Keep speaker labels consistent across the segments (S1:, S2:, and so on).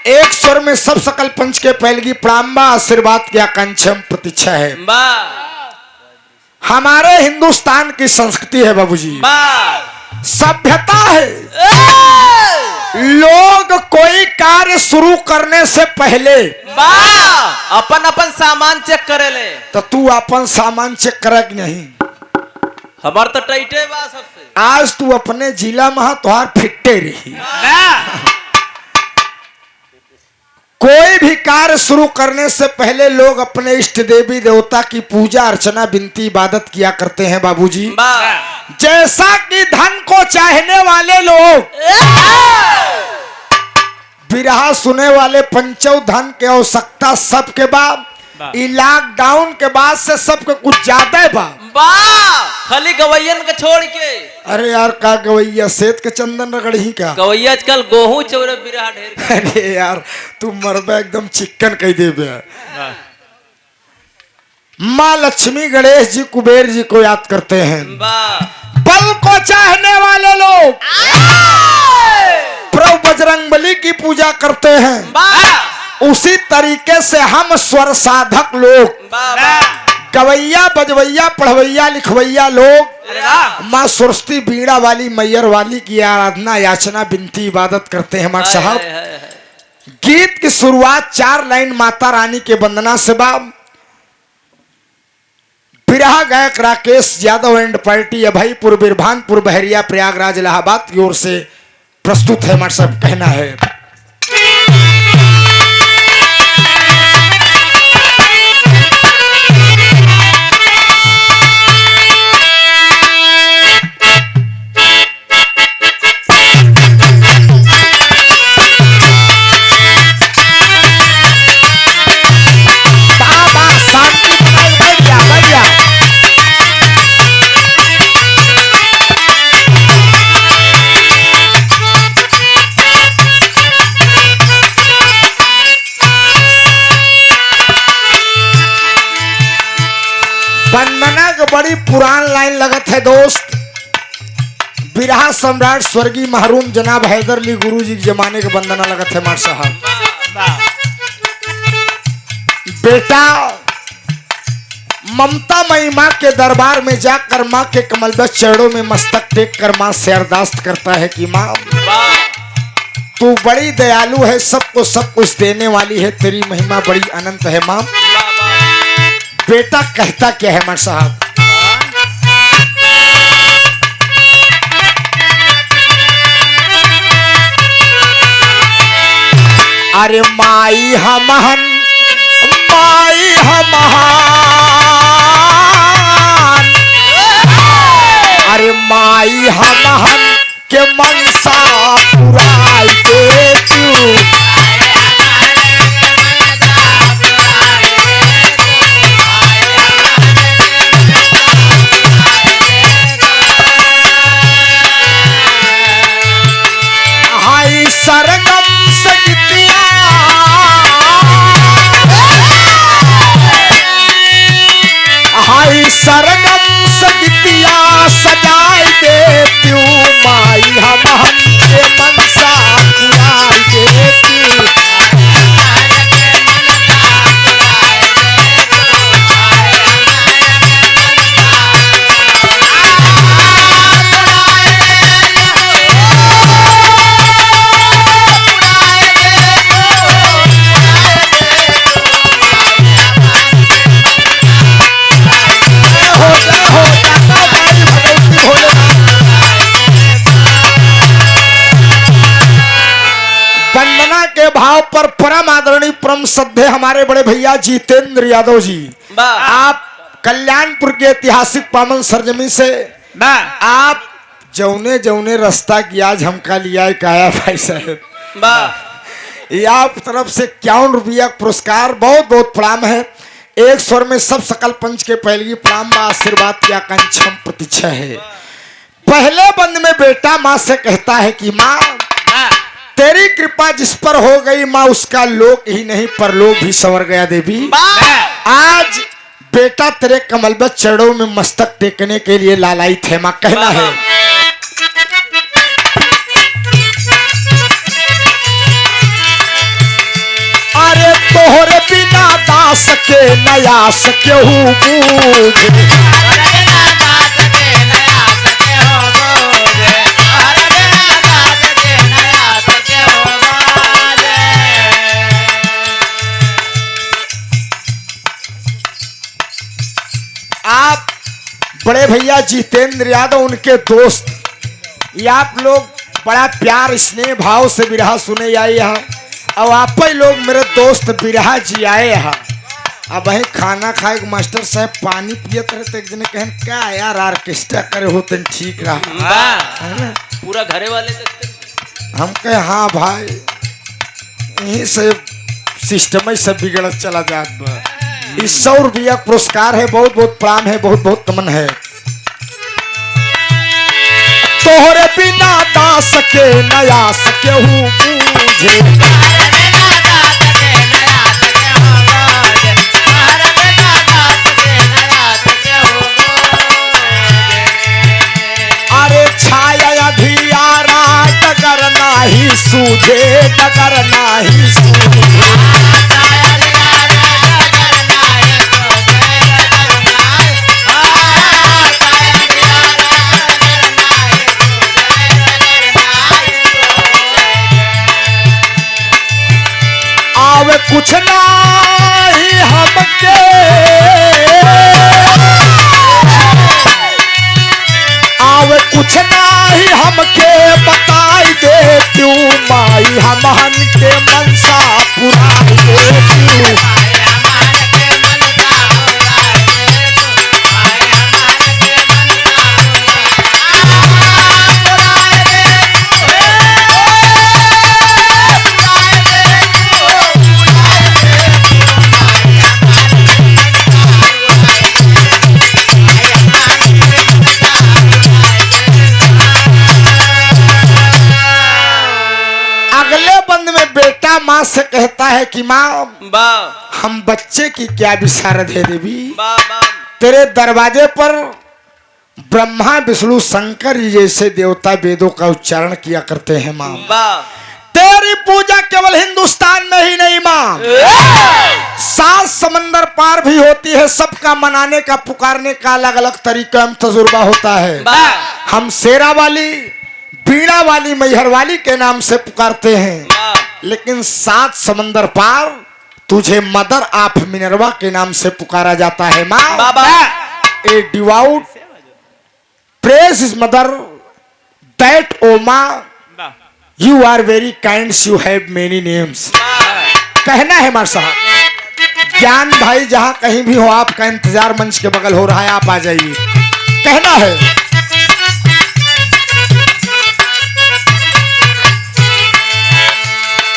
S1: एक स्वर में सब सकल पंच के पहलगी प्राम्बा आशीर्वाद की आकांक्षा प्रतीक्षा है। हमारे हिंदुस्तान की संस्कृति है बाबूजी, सभ्यता है। लोग कोई कार्य शुरू करने से पहले
S2: अपन अपन सामान चेक करेले।
S1: तो तू अपन सामान चेक करे कि नहीं?
S2: हमार तो टाइटे बा सबसे।
S1: आज तू अपने जिला में तुहार फिट्टे रही। कोई भी कार्य शुरू करने से पहले लोग अपने इष्ट देवी देवता की पूजा अर्चना विनती इबादत किया करते हैं बाबूजी। जैसा कि धन को चाहने वाले लोग बिरहा सुने वाले पंचौ धन के आवश्यकता सबके बाद लॉकडाउन के बाद से सबके कुछ ज्यादा बा
S2: खाली गवैयन के छोड़ के।
S1: अरे यार का गवैया सेत के चंदन रगड़ी का
S2: गवैया आजकल गेहूं चौरे बिरहा ढेर।
S1: अरे यार तू मरबा एकदम चिकन कह देबे। माँ लक्ष्मी गणेश जी कुबेर जी को याद करते हैं। बल को चाहने वाले लोग प्रभु बजरंगबली की पूजा करते हैं। उसी तरीके से हम स्वर साधक लोग गवैया बजवैया पढ़वैया लिखवैया लोग माँ सरस्वती बीड़ा वाली मैयर वाली की आराधना याचना विनती इबादत करते हैं। हमारे साहब गीत की शुरुआत 4 लाइन माता रानी के वंदना से बाब बिरहा गायक राकेश यादव एंड पार्टी अभयपुर बिरभानपुर बहरिया प्रयागराज इलाहाबाद की ओर से प्रस्तुत है। हमारे साहब कहना है वंदना के बड़ी पुरान लाइन लगत है दोस्त। बिरहा सम्राट स्वर्गीय महरूम जनाब हैदर अली गुरु जी के जमाने के वंदना लगत है। मार साहब बेटा ममता मई माँ के दरबार में जाकर माँ के कमलबस चरणों में मस्तक टेक कर माँ से अरदास करता है कि माँ तू बड़ी दयालु है, सबको सब कुछ देने वाली है, तेरी महिमा बड़ी अनंत है। माँ बेटा कहता क्या है मर साहब? अरे माई हमहन माई हमहान, अरे माई हमहन के मनसा पुराई दे तू। सरगम सगितिया हाय सरगम सगितिया सजाई दे तू माई हम के मनसा पुराई दे तू। भाव पर परम आदरणीय परम श्रद्धेय हमारे बड़े भैया जितेंद्र यादव जी, आप कल्याणपुर के ऐतिहासिक पावन सरजमी से आप जौने जौने रास्ता की आज हमका लिया है काया भाई साहब, ये आप तरफ से 51 रुपया पुरस्कार बहुत बहुत प्रणाम है। एक स्वर में सब सकल पंच के पहलगी प्रणाम व आशीर्वाद की आकांक्षा प्रतीक्षा है। पहले बंद में बेटा माँ से कहता है कि माँ तेरी कृपा जिस पर हो गई माँ उसका लोक ही नहीं परलोक भी संवर गया देवी। आज बेटा तेरे कमलबद्ध चरणों में मस्तक टेकने के लिए लालायित है। माँ कहना है सके नया सके हूँ बूझे। आप बड़े भैया जितेंद्र यादव उनके दोस्त, ये आप लोग बड़ा प्यार स्नेह भाव से बिरहा सुने आए यहाँ, और आप ही लोग मेरे दोस्त बिरहा जी आए यहाँ। अब वही खाना खाए मास्टर साहब पानी पियत रहे तो एक दिन कहन क्या यार ऑर्केस्ट्रा करे होते ठीक रहा
S2: पूरा घरे वाले
S1: हम कहे हाँ भाई यहीं से सिस्टम ही सब बिगड़त चला जात बा। इस 100 रुपया पुरस्कार है, बहुत बहुत प्रणाम है, बहुत बहुत नमन है। तोहरे बिना दा सके नया सके हूँ बूझे। अरे छाया अधियारा डगर नाही सूझे, डगर नाही सूझे। आवे कुछ नहीं हमके, आवे कुछ नहीं हमके बताई दे तू माई हमहन के मनसा पुराई दे तू। माँ से कहता है कि माँ हम बच्चे की क्या विशारद है देवी, तेरे दरवाजे पर ब्रह्मा विष्णु शंकर जैसे देवता वेदों का उच्चारण किया करते हैं माँ। तेरी पूजा केवल हिंदुस्तान में ही नहीं माँ, 7 समंदर पार भी होती है। सबका मनाने का पुकारने का अलग अलग तरीका एवं तजुर्बा होता है। हम शेरा वाली बीड़ा वाली मैहर वाली के नाम से पुकारते हैं, लेकिन 7 समंदर पार तुझे मदर ऑफ मिनर्वा के नाम से पुकारा जाता है माँ। A devout praise is mother that O maa you are very kind you have many names. कहना है मार साहब, ज्ञान भाई जहां कहीं भी हो आपका इंतजार मंच के बगल हो रहा है, आप आ जाइए। कहना है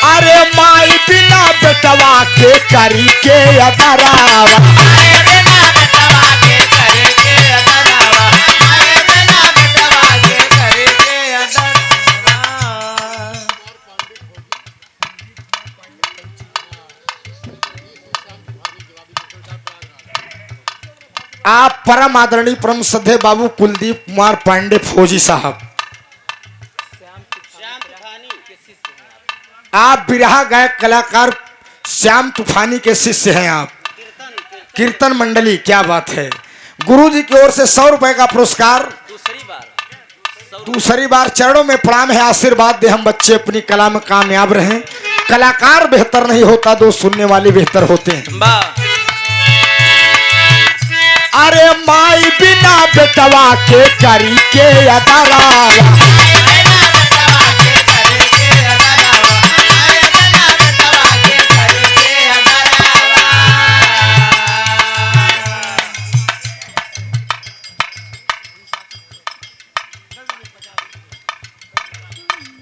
S1: अरे माई बिना बेटवा के करी के अदरावा। आप परम आदरणीय परम श्रद्धेय बाबू कुलदीप कुमार पांडे फौजी साहब, आप बिरहा गायक कलाकार श्याम तूफानी के शिष्य हैं। आप कीर्तन मंडली, क्या बात है। गुरु जी की ओर से 100 रुपए का पुरस्कार। दूसरी बार चरणों में प्रणाम है, आशीर्वाद दे हम बच्चे अपनी कला में कामयाब रहें। कलाकार बेहतर नहीं होता, दो सुनने वाले बेहतर होते हैं। अरे माई बिना बेटवा के करी के अदरावा।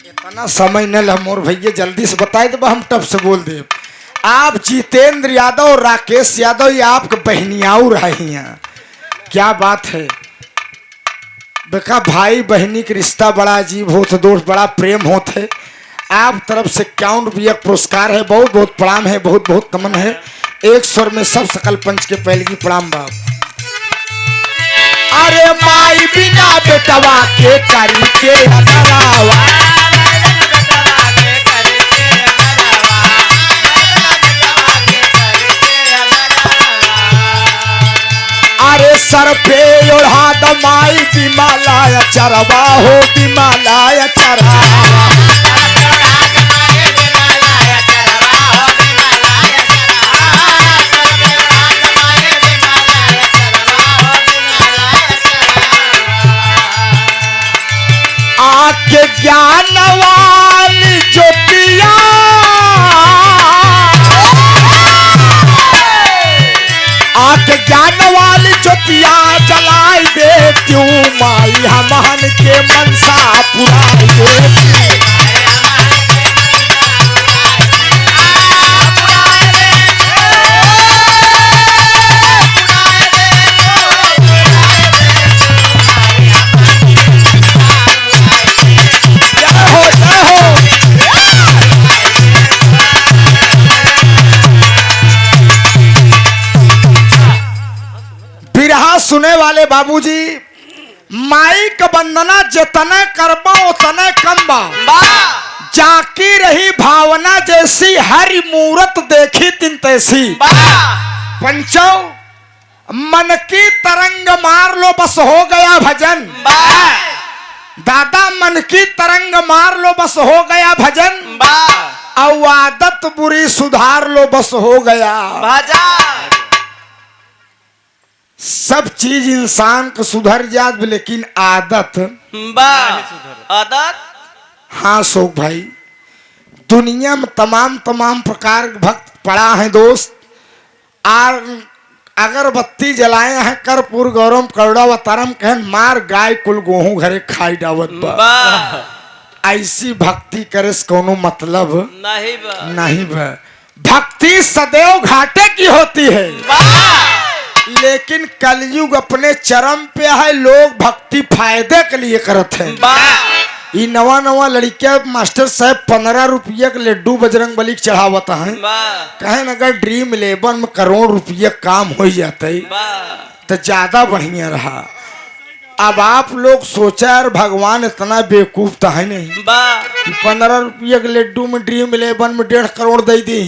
S1: इतना समय न ल मोर भैया, जल्दी से बताए तो हम टप से बोल दे। आप जितेंद्र यादव और राकेश यादव, ये आपके बहनियाऊ रही हैं, क्या बात है। बेका भाई बहनी के रिश्ता बड़ा अजीब होता, दोस्त बड़ा प्रेम होता है। आप तरफ से 51 रुपया पुरस्कार है, बहुत बहुत प्रणाम है, बहुत बहुत नमन है। एक स्वर में सब सकल पंच के पहलगी प्रणाम बाप। अरे माई बिना बेटवा के करी के अदरावा। सर पे ओढ़ा दमाई बिमालाया चरवा हो बिमालाया चरवा आके ज्ञान वाली ज्योतिया आके ज्ञान वाली ज्योतिया जलाई देती माई हमहन के मनसा पुराई देती सुने वाले बाबूजी माई का वंदना जितना करबा उतना कम बा जाकी रही भावना जैसी हरि मूरत देखी तिन तैसी पंचो मन की तरंग मार लो बस हो गया भजन दादा मन की तरंग मार लो बस हो गया भजन और आदत बुरी सुधार लो बस हो गया भजन सब चीज इंसान को सुधर जात लेकिन आदत
S2: आदत
S1: हाँ शोक भाई दुनिया में तमाम प्रकार के भक्त पड़ा है दोस्त और अगरबत्ती जलाए हैं कर्पूर गौरम करुड़ा वतरम कहन मार गाय कुल गोहूं घरे खाई डावत बा ऐसी भक्ति करे से कोनो मतलब नहीं बा भक्ति सदैव घाटे की होती है लेकिन कलयुग अपने चरम पे है लोग भक्ति फायदे के लिए करते हैं ये नवा नवा लड़किया मास्टर साहब 15 रुपया के लड्डू बजरंग बली चढ़ावता है कहे अगर ड्रीम 11 में करोड़ रुपया काम हो जाता है तो ज्यादा बढ़िया रहा अब आप लोग सोचा यार भगवान इतना बेवकूफ तो है नहीं 15 रुपया के लड्डू में ड्रीम 11 में 1.5 करोड़ दे दी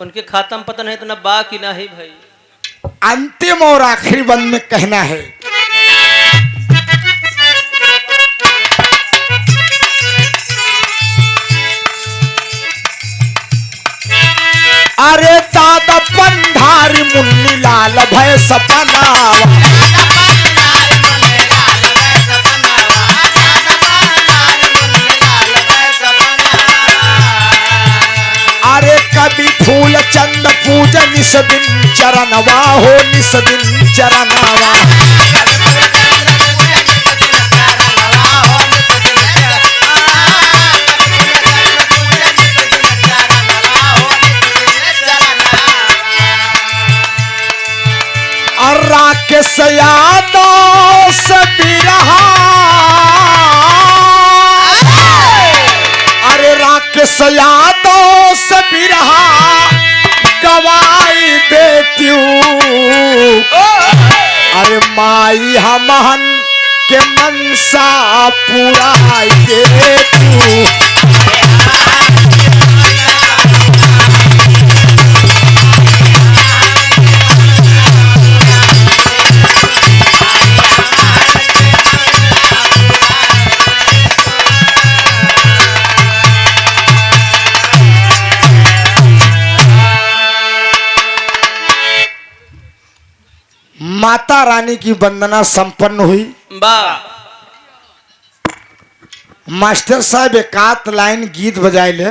S2: उनके खाता में पता नहीं इतना बा कि नहीं भाई
S1: अंतिम और आखिरी बंद में कहना है अरे दादा पंधारी मुन्नी लाल भय सपना अरे कभी फूल चंद पूजन निस दिन चरणवा हो निस दिन चरणवा और राकेश यादव से बिरहा अरे राकेश यादव से बिरहा गवाई देती अरे माई हमहन के मनसा पुराई देती माता रानी की वंदना संपन्न हुई मास्टर साहब एक आध लाइन गीत बजाए ले